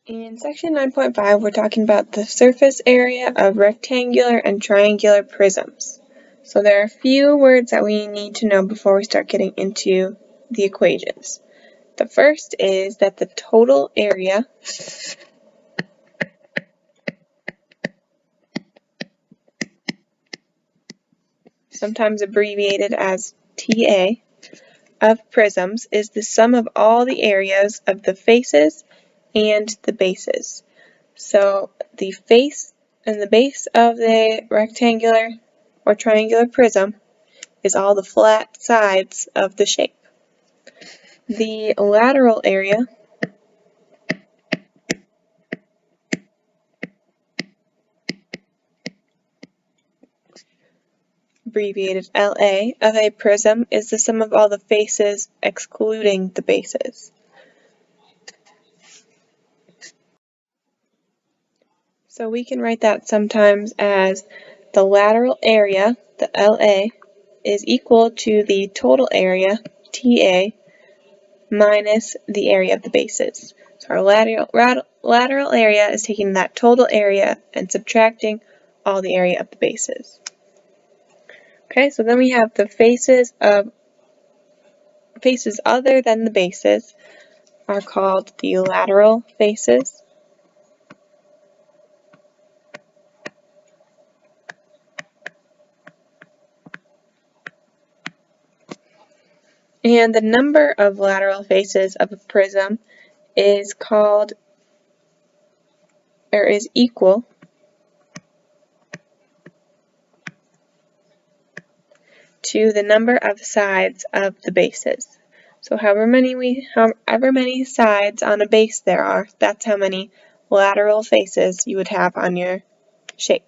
In section 9.5, we're talking about the surface area of rectangular and triangular prisms. So there are a few words that we need to know before we start getting into the equations. The first is that the total area sometimes abbreviated as TA, of prisms is the sum of all the areas of the faces and the bases. So the face and the base of the rectangular or triangular prism is all the flat sides of the shape. The lateral area abbreviated LA, of a prism is the sum of all the faces excluding the bases. So we can write that sometimes as the lateral area, the LA, is equal to the total area, TA, minus the area of the bases. So our lateral area is taking that total area and subtracting all the area of the bases. Okay, so then we have the faces other than the bases are called the lateral faces. And the number of lateral faces of a prism is called, or is equal to the number of sides of the bases. So however many sides on a base there are, that's how many lateral faces you would have on your shape.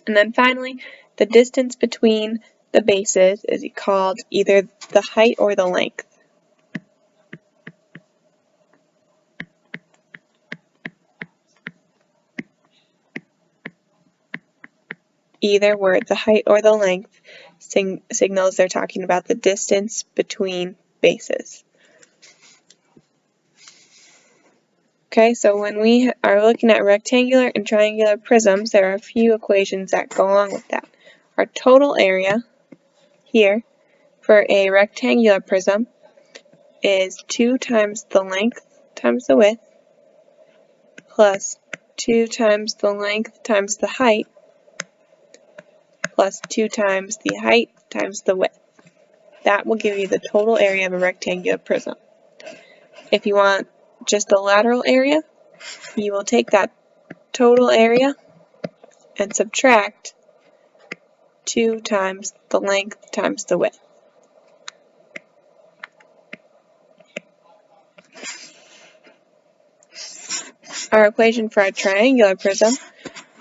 And then finally, the distance between the bases is called either the height or the length. Either word, the height or the length, signals they're talking about the distance between bases. Okay, so when we are looking at rectangular and triangular prisms, there are a few equations that go along with that. Our total area here for a rectangular prism is 2 times the length times the width plus 2 times the length times the height plus 2 times the height times the width. That will give you the total area of a rectangular prism. If you want just the lateral area, you will take that total area and subtract 2 times the length times the width. Our equation for a triangular prism,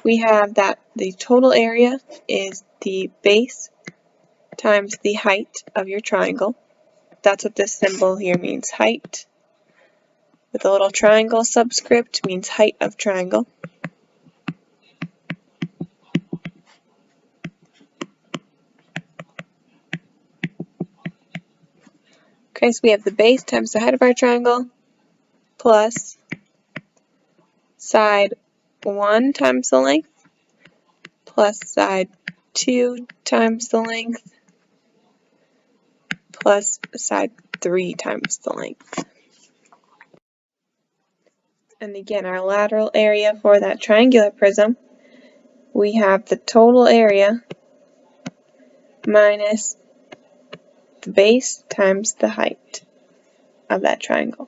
we have that the total area is the base times the height of your triangle. That's what this symbol here means, height. With a little triangle subscript means height of triangle. Okay, so we have the base times the height of our triangle plus side 1 times the length plus side 2 times the length plus side 3 times the length. And again, our lateral area for that triangular prism, we have the total area minus the base times the height of that triangle.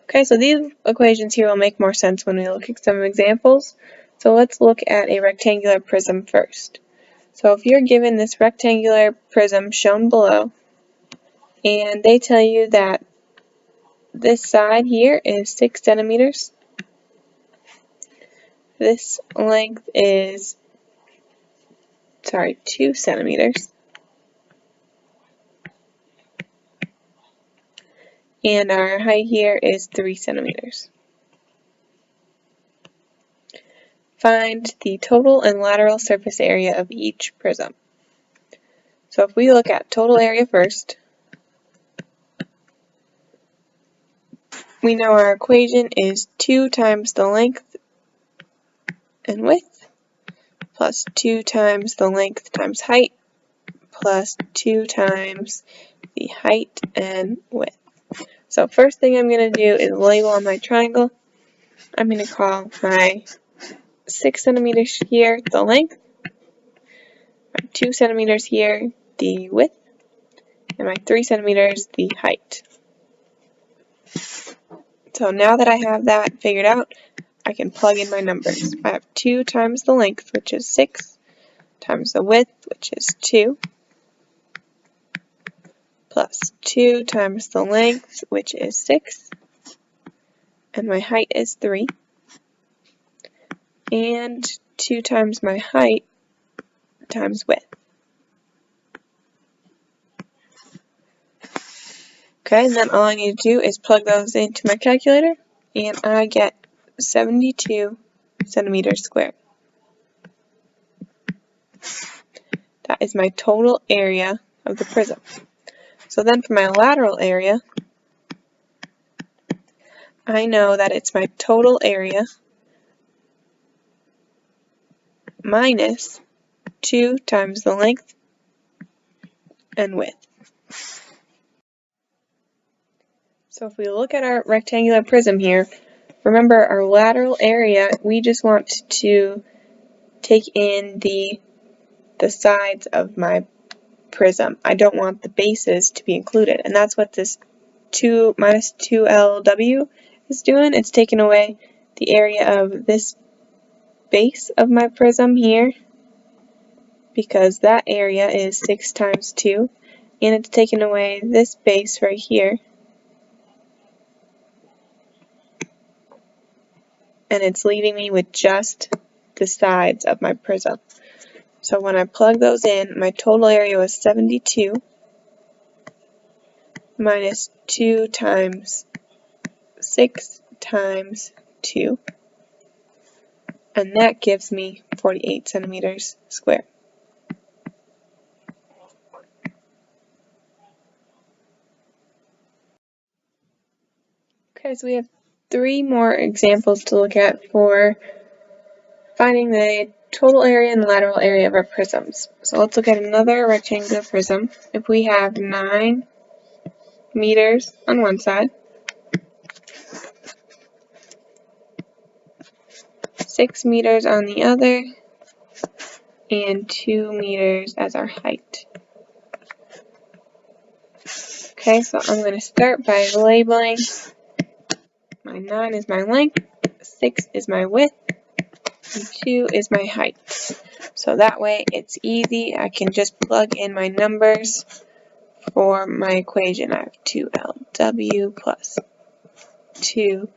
Okay, so these equations here will make more sense when we look at some examples. So let's look at a rectangular prism first. So if you're given this rectangular prism shown below, and they tell you that this side here is 6 centimeters, this length is, 2 centimeters, and our height here is 3 centimeters. Find the total and lateral surface area of each prism. So if we look at total area first, we know our equation is 2 times the length and width plus 2 times the length times height plus 2 times the height and width. So first thing I'm going to do is label on my triangle. I'm going to call my 6 centimeters here the length, my 2 centimeters here the width, and my 3 centimeters the height. So now that I have that figured out, I can plug in my numbers. I have 2 times the length, which is 6, times the width, which is 2, plus 2 times the length, which is 6, and my height is 3, and 2 times my height times width. Okay, and then all I need to do is plug those into my calculator, and I get 72 centimeters squared. That is my total area of the prism. So then for my lateral area, I know that it's my total area minus 2 times the length and width. So if we look at our rectangular prism here, remember our lateral area, we just want to take in the sides of my prism. I don't want the bases to be included, and that's what this 2 minus 2LW is doing. It's taking away the area of this base of my prism here, because that area is 6 times 2, and it's taking away this base right here, and it's leaving me with just the sides of my prism. So when I plug those in, my total area was 72 minus 2 times 6 times 2, and that gives me 48 centimeters squared. Okay, so we have 3 more examples to look at for finding the total area and the lateral area of our prisms. So let's look at another rectangular prism. If we have 9 meters on one side, 6 meters on the other, and 2 meters as our height. Okay, so I'm going to start by labeling. My 9 is my length, 6 is my width, and 2 is my height. So that way it's easy. I can just plug in my numbers for my equation. I have 2LW plus 2LH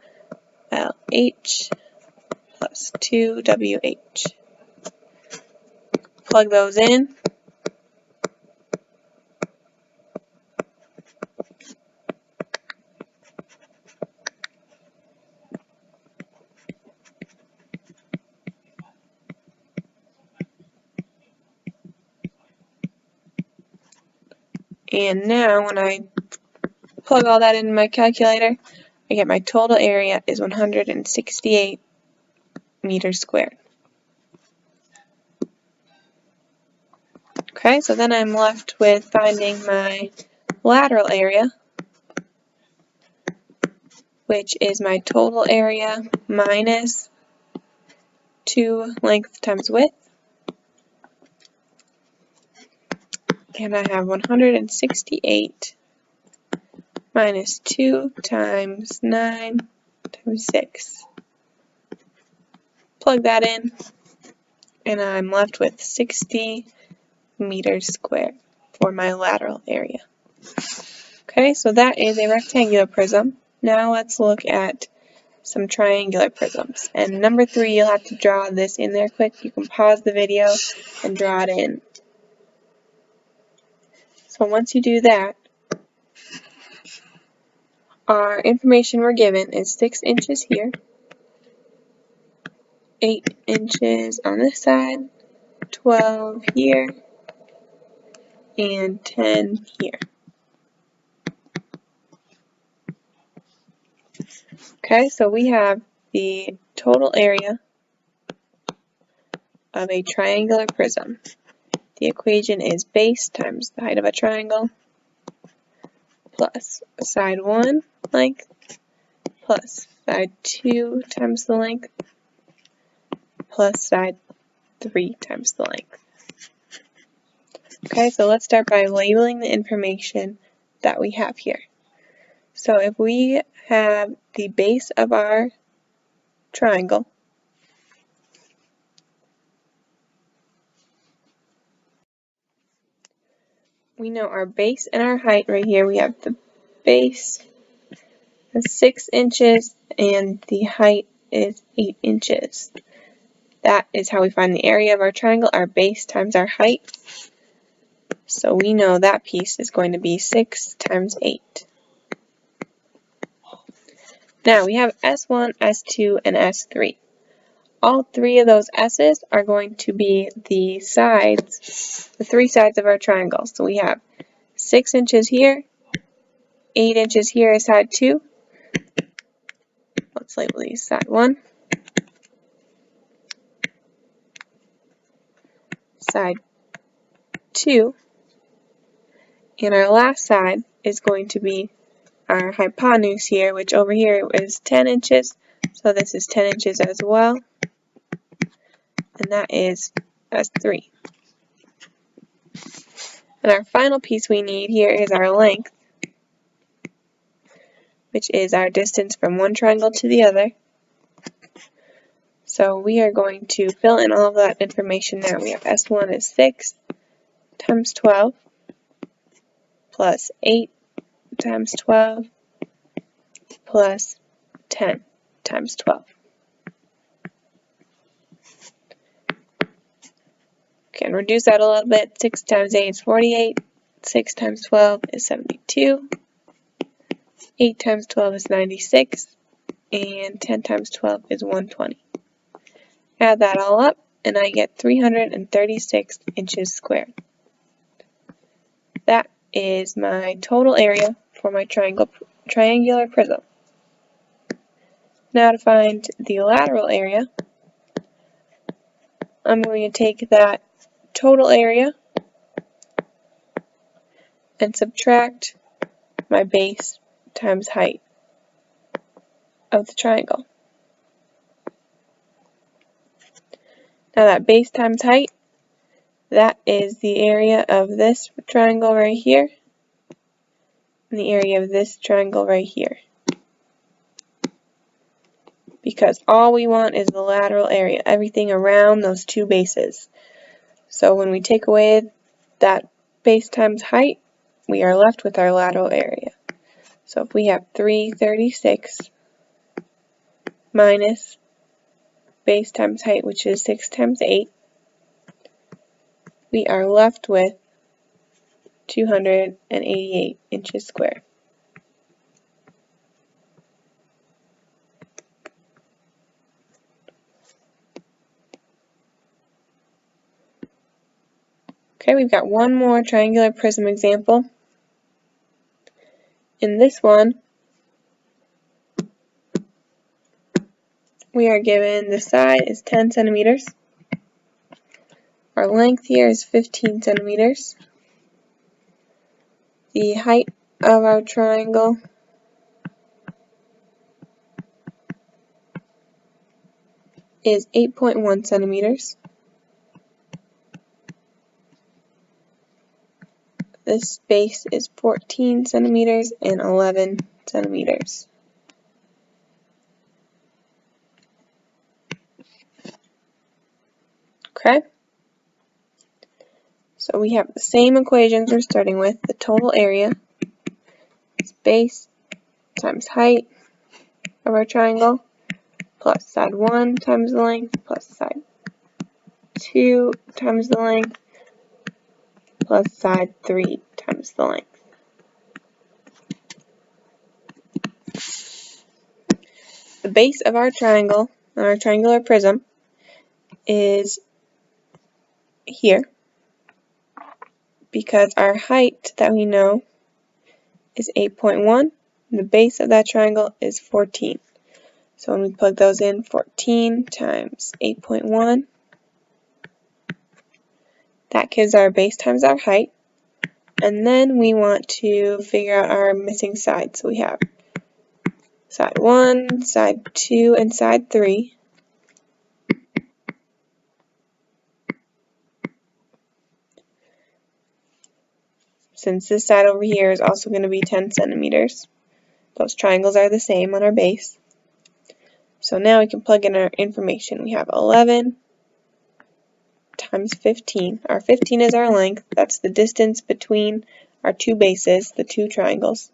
plus 2WH. Plug those in. And now when I plug all that in my calculator, I get my total area is 168 meters squared. Okay, so then I'm left with finding my lateral area, which is my total area minus 2 length times width. And I have 168 minus 2 times 9 times 6. Plug that in, and I'm left with 60 meters squared for my lateral area. Okay, so that is a rectangular prism. Now let's look at some triangular prisms. And number 3, you'll have to draw this in there quick. You can pause the video and draw it in. So once you do that, our information we're given is 6 inches here, 8 inches on this side, 12 here, and 10 here. Okay, so we have the total area of a triangular prism. The equation is base times the height of a triangle plus side 1 length plus side 2 times the length plus side 3 times the length. Okay, so let's start by labeling the information that we have here. So if we have the base of our triangle, we know our base and our height right here. We have the base is 6 inches and the height is 8 inches. That is how we find the area of our triangle, our base times our height. So we know that piece is going to be 6 times 8. Now we have S1, S2, and S3. All three of those S's are going to be the sides, the three sides of our triangle. So we have 6 inches here, 8 inches here is side 2. Let's label these side 1, side 2, and our last side is going to be our hypotenuse here, which over here is 10 inches, so this is 10 inches as well, and that is S3. And our final piece we need here is our length, which is our distance from one triangle to the other. So we are going to fill in all of that information now. We have S1 is 6 times 12 plus 8 times 12 plus 10 times 12. Can reduce that a little bit. 6 times 8 is 48. 6 times 12 is 72. 8 times 12 is 96. And 10 times 12 is 120. Add that all up, and I get 336 inches squared. That is my total area for my triangular prism. Now to find the lateral area, I'm going to take that total area and subtract my base times height of the triangle. Now that base times height, that is the area of this triangle right here and the area of this triangle right here. Because all we want is the lateral area, everything around those two bases. So when we take away that base times height, we are left with our lateral area. So if we have 336 minus base times height, which is 6 times 8, we are left with 288 inches squared. Okay, we've got one more triangular prism example. In this one, we are given the side is 10 centimeters. Our length here is 15 centimeters. The height of our triangle is 8.1 centimeters. This base is 14 centimeters and 11 centimeters. Okay? So we have the same equations we're starting with. The total area is base times height of our triangle plus side 1 times the length plus side 2 times the length plus side 3 times the length. The base of our triangle, our triangular prism, is here because our height that we know is 8.1. and the base of that triangle is 14. So when we plug those in, 14 times 8.1, that gives our base times our height. And then we want to figure out our missing sides. So we have side 1, side 2, and side 3. Since this side over here is also going to be 10 centimeters, those triangles are the same on our base. So now we can plug in our information. We have 11 times 15. Our 15 is our length. That's the distance between our two bases, the two triangles.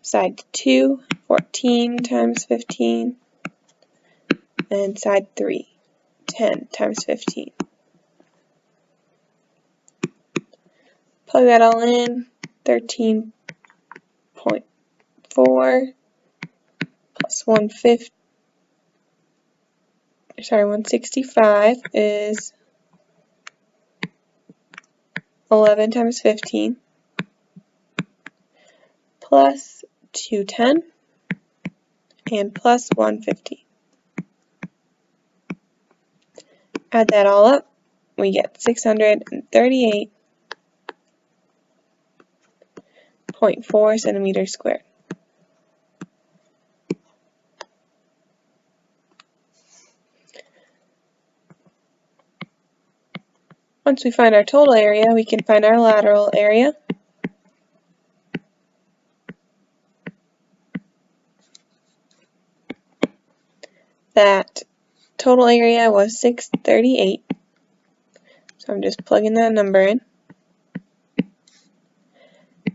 Side 2, 14 times 15. And side 3, 10 times 15. Plug that all in, 13.4 plus 165 is 11 times 15 plus 210 and plus 150. Add that all up, we get 638.4 centimeters squared. Once we find our total area, we can find our lateral area. That total area was 638. So I'm just plugging that number in.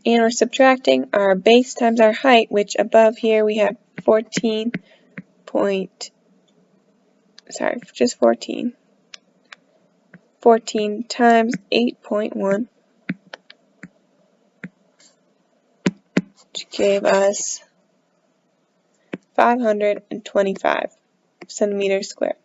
And we're subtracting our base times our height, which above here we have 14 times 8.1, which gave us 525 centimeters squared.